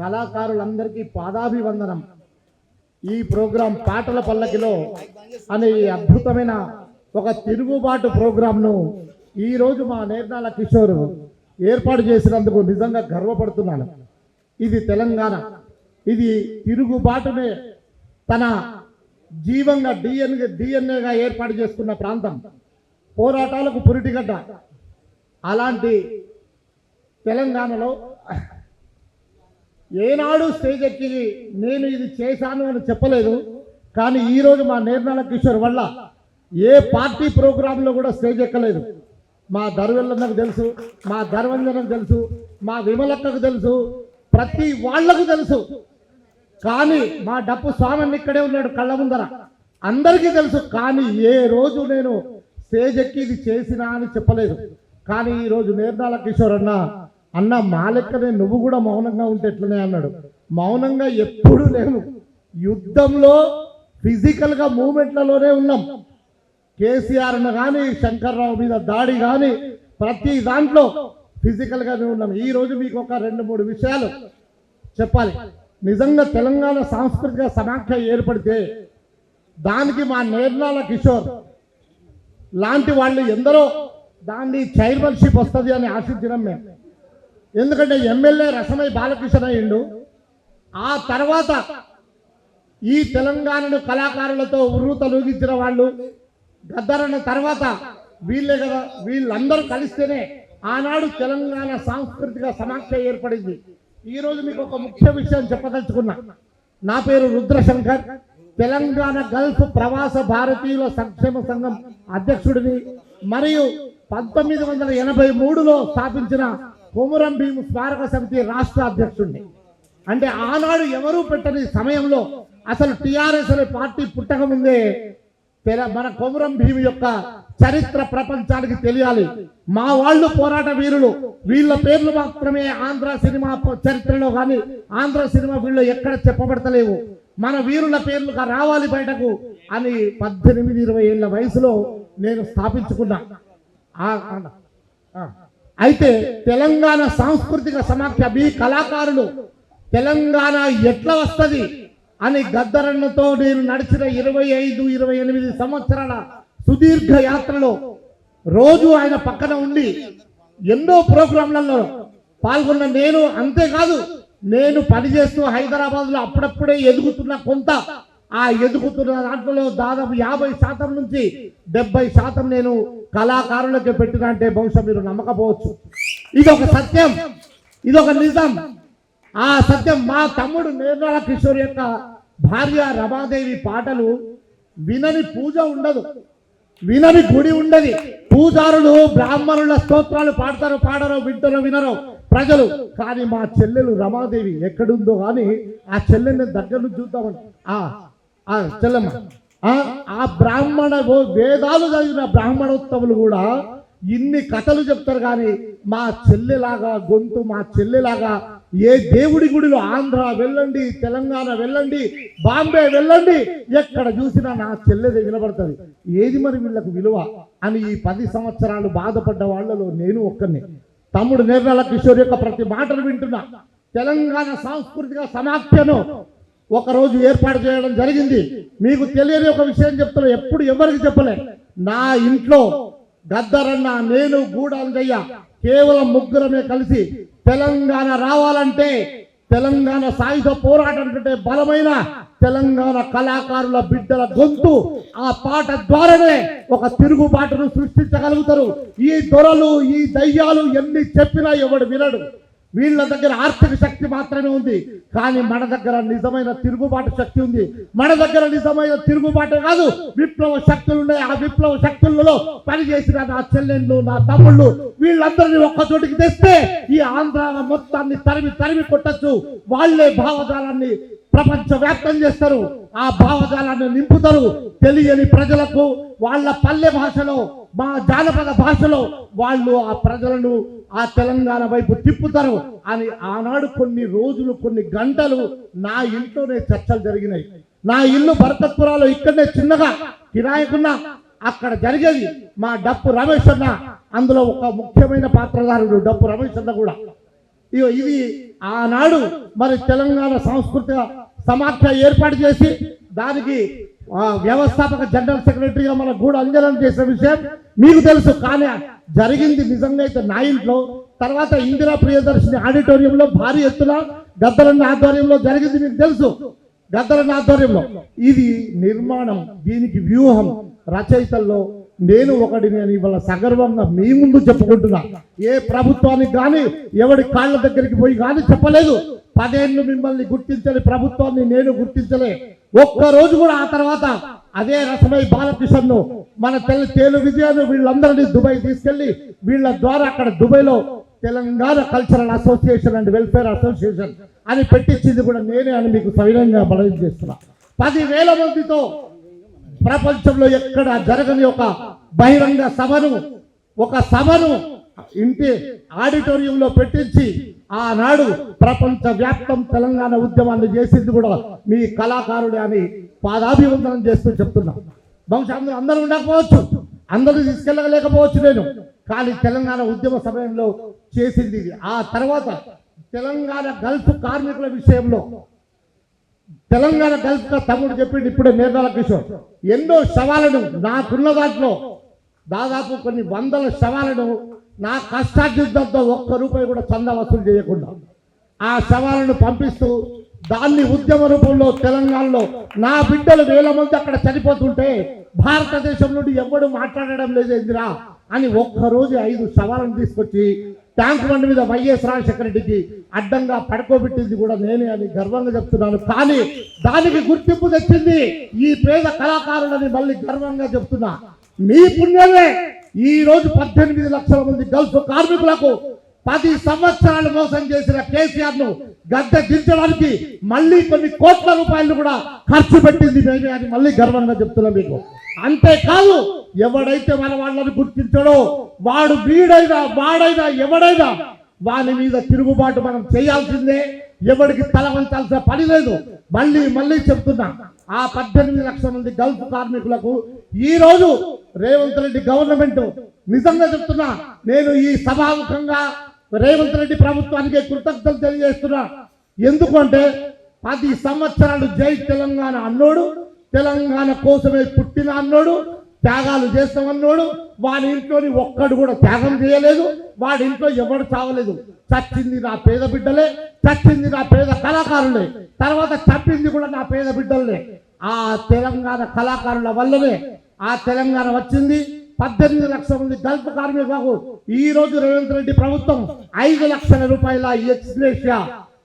కళాకారులందరికీ పాదాభివందనం. ఈ ప్రోగ్రాం పాటల పల్లకిలో అనే అద్భుతమైన ఒక తిరుగుబాటు ప్రోగ్రాంను ఈరోజు మా నేర్నాల కిషోర్ ఏర్పాటు చేసినందుకు నిజంగా గర్వపడుతున్నాను. ఇది తెలంగాణ, ఇది తిరుగుబాటునే తన జీవంగా డిఎన్ఏగా ఏర్పాటు చేసుకున్న ప్రాంతం, పోరాటాలకు పురిటిగడ్డ. అలాంటి తెలంగాణలో ఏనాడు స్టేజ్ ఎక్కి నేను ఇది చేశాను అని చెప్పలేదు. కానీ ఈరోజు మా నేర్నాల కిషోర్ వల్ల ఏ పార్టీ ప్రోగ్రాంలో కూడా స్టేజ్ ఎక్కలేదు. మా దర్వెల్లన్నకు తెలుసు, మా ధర్వంజనకు తెలుసు, మా విమలక్కకు తెలుసు, ప్రతి వాళ్లకు తెలుసు. కానీ మా డప్పు స్వామి ఇక్కడే ఉన్నాడు కళ్ళ ముందర, అందరికీ తెలుసు. కానీ ఏ రోజు నేను స్టేజ్ ఎక్కి ఇది చేసినా అని చెప్పలేదు. కానీ ఈరోజు నేర్నాల కిషోర్ అన్న మా లెక్కనే నువ్వు కూడా మౌనంగా ఉంటే ఎట్లనే అన్నాడు. మౌనంగా ఎప్పుడు లేను, యుద్ధంలో ఫిజికల్గా మూమెంట్లలోనే ఉన్నాం. కేసీఆర్ను కానీ శంకర్రావు మీద దాడి కానీ ప్రతి దాంట్లో ఫిజికల్గానే ఉన్నాం. ఈరోజు మీకు ఒక 2-3 విషయాలు చెప్పాలి. నిజంగా తెలంగాణ సాంస్కృతిక సమాఖ్య ఏర్పడితే దానికి మా నేర్నాల కిషోర్ లాంటి వాళ్ళు ఎందరో దాన్ని చైర్మన్షిప్ వస్తుంది అని ఆశించడం మేము. ఎందుకంటే ఎమ్మెల్యే రసమై బాలకృష్ణ అయ్యిండు. ఆ తర్వాత ఈ తెలంగాణను కళాకారులతో ఉర్రూతలూగించిన వాళ్ళు గద్దరన్న తర్వాత వీళ్ళే కదా. వీళ్ళందరూ కలిస్తేనే ఆనాడు తెలంగాణ సాంస్కృతిక సమాఖ్య ఏర్పడింది. ఈరోజు మీకు ఒక ముఖ్య విషయం చెప్పదలుచుకున్నా. నా పేరు రుద్రశంకర్, తెలంగాణ గల్ఫ్ ప్రవాస భారతీయుల సంక్షేమ సంఘం అధ్యక్షుడిని, మరియు 1983లో స్థాపించిన కొమురం భీం స్మారక సమితి రాష్ట్ర అధ్యక్షుడిని. అంటే ఆనాడు ఎవరూ పెట్టని సమయంలో, అసలు టిఆర్ఎస్ అనే పార్టీ పుట్టక ముందే మన కొమురం భీం యొక్క చరిత్ర ప్రపంచానికి తెలియాలి. మా వాళ్ళు పోరాట వీరులు, వీళ్ళ పేర్లు మాత్రమే ఆంధ్ర సినిమా చరిత్రలో కానీ ఆంధ్ర సినిమా వీళ్ళు ఎక్కడ చెప్పబడతలేవు. మన వీరుల పేర్లు రావాలి బయటకు అని 18-20 ఏళ్ల వయసులో నేను స్థాపించుకున్నా. అయితే తెలంగాణ సాంస్కృతిక సమాఖ్య మీ కళాకారులు తెలంగాణ ఎట్లా వస్తుంది అని గద్దరన్నతో నేను నడిచిన 25-28 సంవత్సరాల సుదీర్ఘ యాత్రలో రోజు ఆయన పక్కన ఉండి ఎన్నో ప్రోగ్రాంలలో పాల్గొన్న నేను. అంతేకాదు, నేను పనిచేస్తూ హైదరాబాద్లో అప్పుడప్పుడే ఎదుగుతున్న కొంత, ఆ ఎదుగుతున్న దాంట్లో దాదాపు 50% నుంచి 70% నేను కళాకారులకి పెట్టిన అంటే బహుశా మీరు నమ్మకపోవచ్చు. ఇదొక సత్యం, ఇదొక నిజం. ఆ సత్యం మా తమ్ముడు నేర్నాల కిషోర్ యొక్క భార్య రమాదేవి పాటలు వినని పూజ ఉండదు, వినని గుడి ఉండదు. పూజారులు బ్రాహ్మణుల స్తోత్రాలు పాడరో వింటారో వినరో ప్రజలు. కానీ మా చెల్లెలు రమాదేవి ఎక్కడుందో కానీ ఆ చెల్లెల్ని దగ్గర నుంచి చూద్దామని చెల్లెమ్మ, ఆ బ్రాహ్మణ వేదాలు చదివిన బ్రాహ్మణోత్తములు కూడా ఇన్ని కథలు చెప్తారు. కానీ మా చెల్లెలాగా గొంతు, మా చెల్లెలాగా ఏ దేవుడి గుడిలో ఆంధ్ర వెళ్ళండి, తెలంగాణ వెళ్ళండి, బాంబే వెళ్ళండి, ఎక్కడ చూసినా నా చెల్లెదే వినబడుతుంది. ఏది మరి వీళ్ళకు విలువ అని ఈ 10 సంవత్సరాలు బాధపడ్డ వాళ్ళలో నేను ఒక్కరిని. తమ్ముడు నేర్నాల కిషోర్ యొక్క ప్రతి మాటను వింటున్నా. తెలంగాణ సాంస్కృతిక సమాఖ్యను ఒకరోజు ఏర్పాటు చేయడం జరిగింది. మీకు తెలియని ఒక విషయం చెప్తున్నా, ఎప్పుడు ఎవరికి చెప్పలే. నా ఇంట్లో గద్దరన్న, నేను, గూడాంజయ్య కేవలం ముగ్గురమే కలిసి తెలంగాణ రావాలంటే, తెలంగాణ సాయుధ పోరాటం కంటే బలమైన తెలంగాణ కళాకారుల బిడ్డల గొంతు ఆ పాట ద్వారానే ఒక తిరుగుబాటును సృష్టించగలుగుతారు. ఈ దొరలు, ఈ దయ్యాలు ఎన్ని చెప్పినా ఎవడు వినడు. వీళ్ళ దగ్గర ఆర్థిక శక్తి మాత్రమే ఉంది, కానీ మన దగ్గర నిజమైన తిరుగుబాటు శక్తి ఉంది. మన దగ్గర నిజమైన తిరుగుబాటే కాదు, విప్లవ శక్తులు ఉన్నాయి. ఆ విప్లవ శక్తులలో పనిచేసిన నా చెల్లెళ్ళు, నా తమ్ముళ్ళు, వీళ్ళందరినీ ఒక్కచోటికి తెస్తే ఈ ఆంధ్ర మొత్తాన్ని తరిమి కొట్టచ్చు. వాళ్లే భావజాలాన్ని ప్రపంచ వ్యాప్తం చేస్తారు, ఆ భావజాలాన్ని నింపుతారు. తెలియని ప్రజలకు వాళ్ళ పల్లె భాషలో, మా జానపద భాషలో వాళ్ళు ఆ ప్రజలను ఆ తెలంగాణ వైపు తిప్పుతారు అని ఆనాడు కొన్ని రోజులు, కొన్ని గంటలు నా ఇంట్లోనే చర్చలు జరిగినాయి. నా ఇల్లు భరతపురాలో ఇక్కడనే చిన్నగా కిరాయికున్నా, అక్కడ జరిగేది. మా డప్పు రమేష్ అన్న అందులో ఒక ముఖ్యమైన పాత్రధారుడు. డప్పు రమేష్ అన్న కూడా ఇది ఆనాడు మరి తెలంగాణ సాంస్కృతిక సమాఖ్య ఏర్పాటు చేసి దానికి వ్యవస్థాపక జనరల్ సెక్రటరీగా మన గూడ అంజనం చేసిన విషయం మీకు తెలుసు. కానీ జరిగింది నిజంగా అయితే నా ఇంట్లో. తర్వాత ఇందిరా ప్రియదర్శిని ఆడిటోరియంలో భారీ ఎత్తున గద్దరన్న ఆధ్వర్యంలో జరిగింది, మీకు తెలుసు. గద్దరన్న ఆధ్వర్యంలో ఇది నిర్మాణం, దీనికి వ్యూహం, రచయితల్లో నేను ఒకటి. నేను ఇవాళ సగర్వంగా మీ ముందు చెప్పుకుంటున్నా. ఏ ప్రభుత్వానికి కానీ ఎవడి కాళ్ళ దగ్గరికి పోయి కానీ చెప్పలేదు. 10 ఏళ్ళు మిమ్మల్ని గుర్తించని ప్రభుత్వాన్ని నేను గుర్తించలే ఒక్కరోజు కూడా. ఆ తర్వాత అదే రసమై బాలకిషన్ ను మన తేలు విజయాన్ని వీళ్ళందరినీ దుబాయ్ తీసుకెళ్లి వీళ్ళ ద్వారా అక్కడ దుబాయ్లో Telangana cultural association and welfare association అని పెట్టించింది కూడా నేనే అని మీకు సవినంగా బలం చేస్తున్నా. 10,000 మందితో ప్రపంచంలో ఎక్కడ జరగని ఒక బహిరంగ సభను ఇంటి ఆడిటోరియంలో పెట్టించి ఆనాడు ప్రపంచ వ్యాప్తం తెలంగాణ ఉద్యమాన్ని చేసింది కూడా మీ కళాకారుడే అని పాదాభివందనం చేస్తూ చెప్తున్నా. బహుశా అందరూ ఉండకపోవచ్చు, అందరూ తీసుకెళ్ళలేకపోవచ్చు నేను, కానీ తెలంగాణ ఉద్యమ సమయంలో చేసింది ఇది. ఆ తర్వాత తెలంగాణ గల్ఫ్ కార్మికుల విషయంలో తెలంగాణ గల్ఫ్ తమ్ముడు చెప్పిండు ఇప్పుడే నేర్నాల కిషోర్, ఎన్నో శవాలను నాకున్న దాంట్లో దాదాపు కొన్ని 100 శవాలను నా కష్టార్జితంతో ₹1 కూడా చందా వసూలు చేయకుండా ఆ శవాలను పంపిస్తూ దాన్ని ఉద్యమ రూపంలో తెలంగాణలో నా బిడ్డలు 1000 మంది అక్కడ చనిపోతుంటే భారతదేశం నుండి ఎవడు మాట్లాడడం లేదేందిరా అని ఒక్కరోజు 5 శవాలను తీసుకొచ్చి ట్యాంక్ బండి మీద వైఎస్ రాజశేఖర రెడ్డికి అడ్డంగా పడుకోబెట్టింది కూడా నేనే అని గర్వంగా చెప్తున్నాను. కానీ దానికి గుర్తింపు తెచ్చింది ఈ పేద కళాకారులని మళ్ళీ గర్వంగా చెప్తున్నా. మీ పుణ్యమే ఈ రోజు 18 లక్షల మంది గల్ఫ్ కార్మికులకు 10 సంవత్సరాలు మోసం చేసిన కేసీఆర్ ను గద్దె దించడానికి మళ్ళీ కొన్ని కోట్ల రూపాయలు కూడా ఖర్చు పెట్టింది మేమే అని మళ్ళీ గర్వంగా చెప్తున్నాం మీకు. అంతేకాదు ఎవడైతే మన వాళ్ళని గుర్తించడో వాడు వాడైనా ఎవడైనా వాని మీద తిరుగుబాటు మనం చేయాల్సిందే. ఎవరికి తల వంచాల్సిన పని లేదు. మళ్ళీ చెప్తున్నా, ఆ 18 లక్షల మంది గల్ఫ్ కార్మికులకు ఈ రోజు రేవంత్ రెడ్డి గవర్నమెంట్ నిజంగా చెప్తున్నా, నేను ఈ సభాముఖంగా రేవంత్ రెడ్డి ప్రభుత్వానికి కృతజ్ఞతలు తెలియజేస్తున్నా. ఎందుకంటే 10 సంవత్సరాలు జై తెలంగాణ అన్నోడు, తెలంగాణ కోసమే పుట్టిన అన్నోడు, త్యాగాలు చేస్తామన్నోడు, వాడి ఇంట్లోని ఒక్కడు కూడా త్యాగం చేయలేదు. వాడి ఇంట్లో ఎవడు చావలేదు. చచ్చింది నా పేద బిడ్డలే, చచ్చింది నా పేద కళాకారులే, తర్వాత చంపింది కూడా నా పేద బిడ్డలే. ఆ తెలంగాణ కళాకారుల వల్లనే ఆ తెలంగాణ వచ్చింది. 18 లక్షల మంది గల్ఫ్ కార్మికులకు ఈ రోజు రేవంత్ రెడ్డి ప్రభుత్వం 5 లక్షల రూపాయల ఎక్స్గ్రేషియా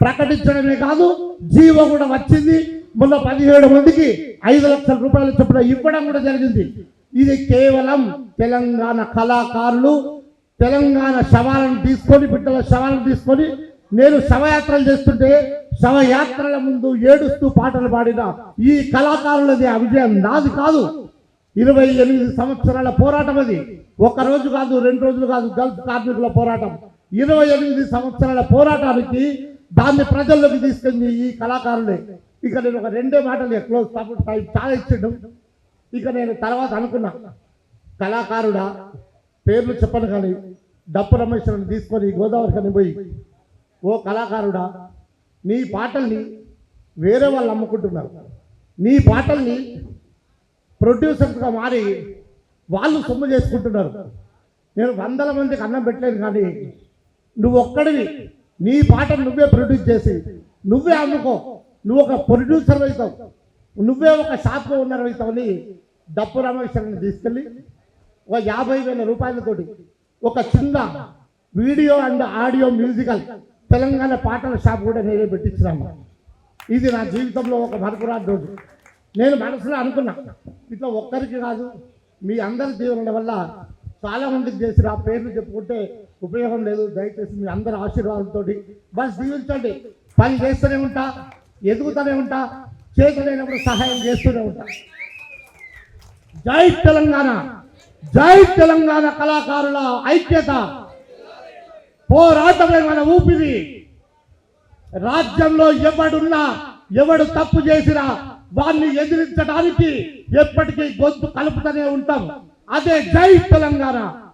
ప్రకటించడమే కాదు, జీవో కూడా వచ్చింది. మొన్న 17 మందికి 5 లక్షల రూపాయలు చొప్పున ఇవ్వడం కూడా జరిగింది. ఇది కేవలం తెలంగాణ కళాకారులు తెలంగాణ శవాలను తీసుకొని, బిడ్డల శవాలను తీసుకొని నేను శవయాత్రలు చేస్తుంటే శవయాత్రల ముందు ఏడుస్తూ పాటలు పాడిన ఈ కళాకారులది ఆ విజయం నాది కాదు. 28 సంవత్సరాల పోరాటం అది. ఒక రోజు కాదు, 2 రోజులు కాదు. గల్ఫ్ కార్మికుల పోరాటం 28 సంవత్సరాల పోరాటానికి దాన్ని ప్రజల్లోకి తీసుకెళ్ళి ఈ కళాకారులే. ఇక నేను ఒక 2 మాటలు క్లోజ్ చాలా ఇచ్చిండు. ఇక నేను తర్వాత అనుకున్నా, కళాకారుడా పేర్లు చెప్పను కానీ డప్పు రమేశ్వరుని తీసుకొని గోదావరి కని పోయి, ఓ కళాకారుడా నీ పాటల్ని వేరే వాళ్ళు అమ్ముకుంటున్నారు, నీ పాటల్ని ప్రొడ్యూసర్స్గా మారి వాళ్ళు సొమ్ము చేసుకుంటున్నారు. నేను 100 మందికి అన్నం పెట్టలేను, కానీ నువ్వు ఒక్కడివి నీ పాటను నువ్వే ప్రొడ్యూస్ చేసి నువ్వే అమ్ముకో, నువ్వు ఒక ప్రొడ్యూసర్ అవుతావు, నువ్వే ఒక షాప్లో ఉన్నర్ అవుతావని డప్పు రమేశ్వరుని తీసుకెళ్ళి ఒక 50,000 రూపాయలతోటి ఒక చిన్న video and audio musical Telangana పాటల షాప్ కూడా నేనే పెట్టించినాను. ఇది నా జీవితంలో ఒక మరపురాని రోజు. నేను మనసులో అనుకున్నా, ఇట్లా ఒక్కరికి కాదు మీ అందరి దీవెనల వల్ల చాలా మందికి చేసిన ఆ పేర్లు చెప్పుకుంటే ఉపయోగం లేదు. దయచేసి మీ అందరి ఆశీర్వాదంతో బస్ దీవించండి. పని చేస్తూనే ఉంటా, ఎదుగుతూనే ఉంటా, చేతులైనప్పుడు సహాయం చేస్తూనే ఉంటా. జై తెలంగాణ, జై తెలంగాణ కళాకారుల ఐక్యత, పోరాటమే మన ఊపిరి. రాజ్యంలో ఎవడున్నా ఎవడు తప్పు చేసినా వారిని ఎదిరించడానికి ఎప్పటికీ గొంతు కలుపుతూనే ఉంటాం. అదే జై తెలంగాణ.